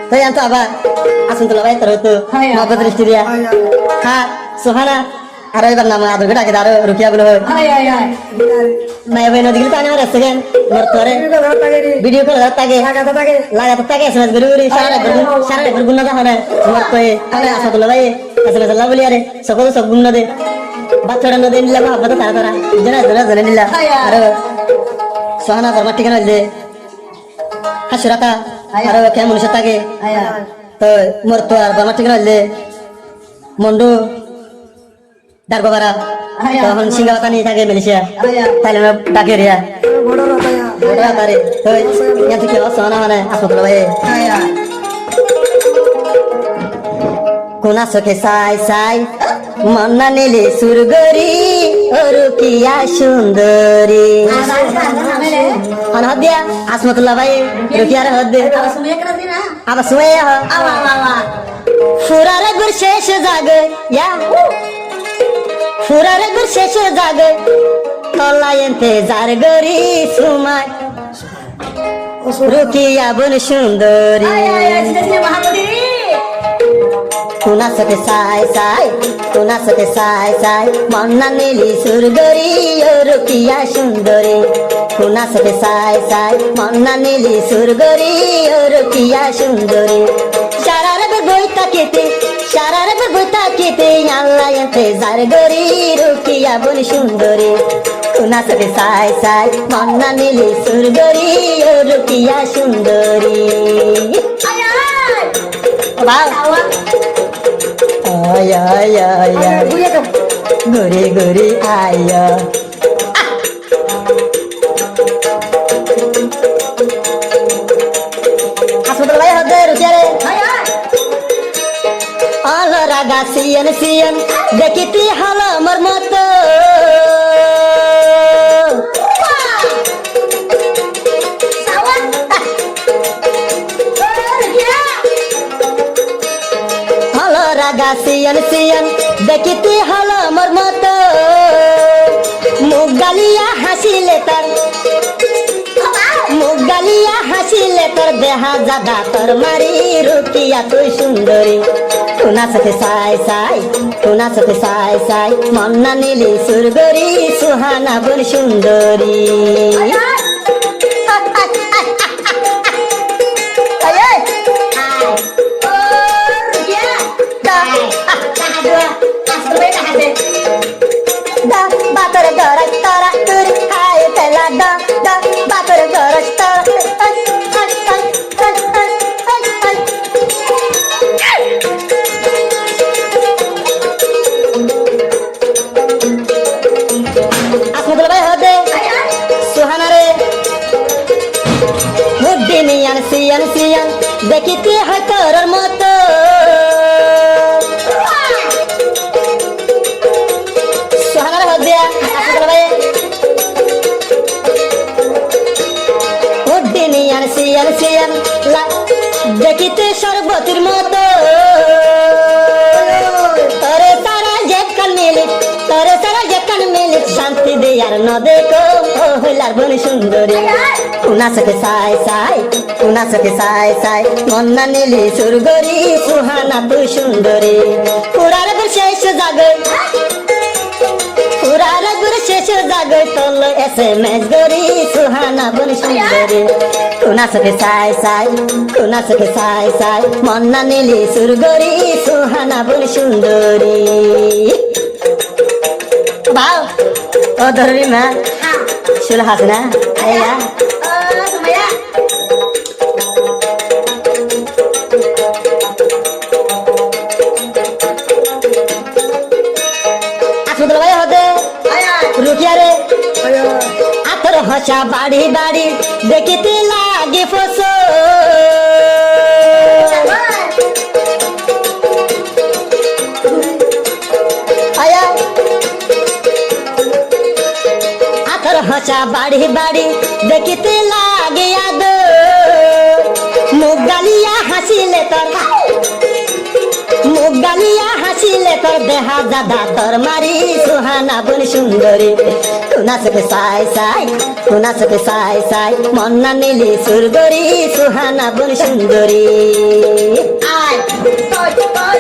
Saya antu apa? Asun tu labai terus tu. Mau betul istiria. Ha, Suhana. Ada ibar nama ada kita kita ada rukia bulu. Nah, ya benar dikit tanya orang sekian. Mertuare. Video call lagi tage. Laga tage SMS guru syara berguna dah ada. Mertuai. Ada asun tu labai. SMS Allah beli ada. Sekolah sebguna deh. Baca orang ada ni lah. Apa tu tara. Jangan ni lah. Ada. Suhana bermati kan ada. Hasurata. Ada kayak manusia tage. तो मरतुआर बामाटिकन ले mandu दारगोबारा तो हम सिंगावातानी थाके Malaysia ताइले डाकेरिया बड़ा तारे तो यहाँ तो क्या सोना माने आसमतला भाई कोना सके साई साई मन्ना नीले सुरगरी और किया सुंदरी अनहद दिया आसमतला भाई रुकिया रे हद अब सुए हो फुरारे गुर शेष जाग या फुरारे गुर शेष जाग तोला इंतजार गरी सुमाय रुकिया बन सुंदरी कुना सके साई साई मन्ना नीली सुरगरी रुकिया सुंदरी कुना सके साई मन्ना नीली सुरगरी रुकिया सुंदरी शारारे बइता केते याल्ला इंतजार गरी रुकिया बन सुंदरी कुना सके साई मन्ना नीली सुरगरी रुकिया सुंदरी आया गोरी गोरी आया आसमतला भाई होते रुकिया रे आलो रागा सियन देखती हाल मर मत सियन देखती हल मोर मत मुख गालिया हासिले तर देहा जादा तर मारी रुकिया तुई सुंदरी कुना सके साई मन्ना नीली सुरगरी सुहाना बन सुंदरी बातर गरज तारा तुरी हाय पेला बातर गरज तारा आसमतला भाई होदे सुहाना रे मुद्दिनियान सियन देखती है करर मत सियन देखते शरबतीर मत तरे सारा जेकन मिलित शांति दे यार न देखो हलार बन सुंदरी कुना सके साई मन्ना नीली सुरगरी सुहाना तू सुंदरी पुरारे पर शेष जाग तल SMS गरी सुहाना बन सुंदरी कुना सके साई मन्ना नीली सुरगरी सुहाना बन सुंदरी बाव ओ धररी ना शुल हासना आया आसमतला भाई होते रुकिया रे आतर हसा बाड़ी देखते लागे फसो आया आतर हसा बाड़ी देखते लागे याद मुख गालिया हासिले तर ছিলে তোর দেহা দাদা তোর মারি সুহানা বন সুন্দরী তুনাসকে সাই সাই তুনাসকে সাই সাই মন্না নীলি সুরগরি সুহানা বন সুন্দরী আয় ও ভাই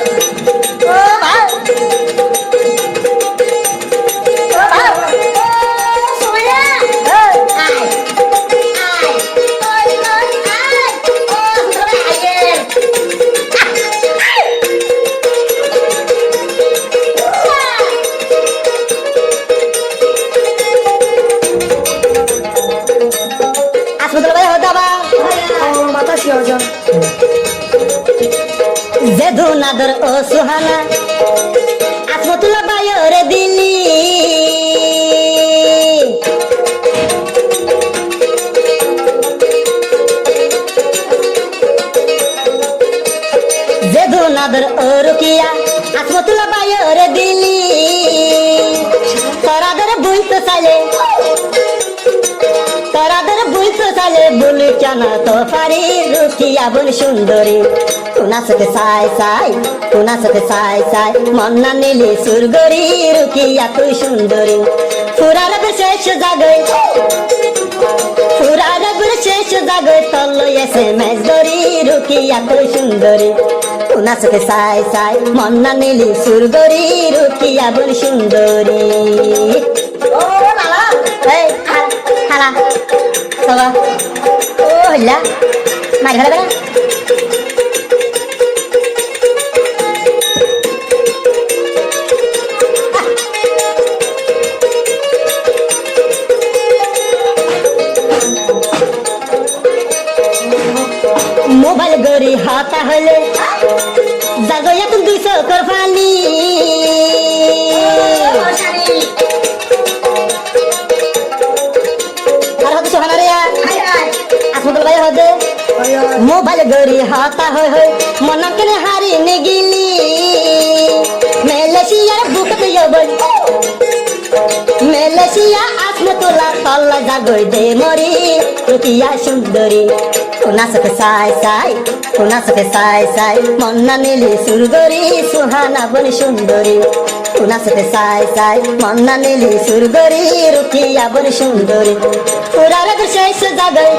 নাদর ও সুহানা আসমতুল্লাহ বায়রে দিলি জেদু নাদর ও রুকিয়া আসমতুল্লাহ বায়রে দিলি তোরাদের বুঝতে চাইলে তোরাদের বুঝতে চাইলে বলি কেন তো পারি রুকিয়া বন সুন্দরী তুনাসকে সাই সাই তুনাসকে সাই সাই মন্না নীলি সুরগরি রুকিয়া তুই সুন্দরী ফুরার শেষ জাগই ফুরার শেষ জাগই তল্ল এসে মেজ গরি রুকিয়া তুই সুন্দরী তুনাসকে সাই সাই মন্না নীলি সুরগরি রুকিয়া বন সুন্দরী ও লালা এই খালা সবা ও হইলা মার ঘরে বেড়া মোবাইল গড়ি হাতা হলে জাগো এখন 200 কর ফানি আর হতে সোহানা রে আসমতুল ভাই হতে মোবাইল গড়ি হাতা হয় হয় মনা কেনে হারি নে গিলি মালয়েশিয়ার বুকতে যাবই মালয়েশিয়া আসমতুল্লাহ তল্লা জাগই দে মরি রুকিয়া সুন্দরী তুনাসকে সাই সাই তুনাসকে সাই সাই মন্না নীলি সুরগরি সুহানা বন সুন্দরী তুনাসকে সাই সাই মন্না নীলি সুরগরি রুকিয়া বন সুন্দরী পুরার শেষ জাগই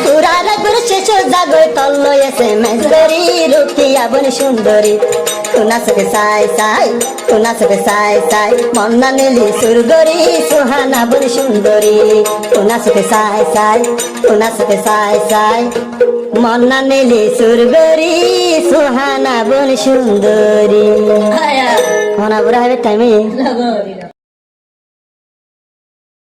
পুরার শেষ জাগই তল্ল এসে মেজগরি রুকিয়া বন সুন্দরী তুনাসকে সাই সাই তুনাসকে সাই সাই মন্না নীলি সুরগরি সুহানা বন সুন্দরী তুনাসকে সাই সাই তুনাসকে সাই সাই মন্না নীলি সুরগরি সুহানা বন সুন্দরী মনা বুড়া হবে টাইমে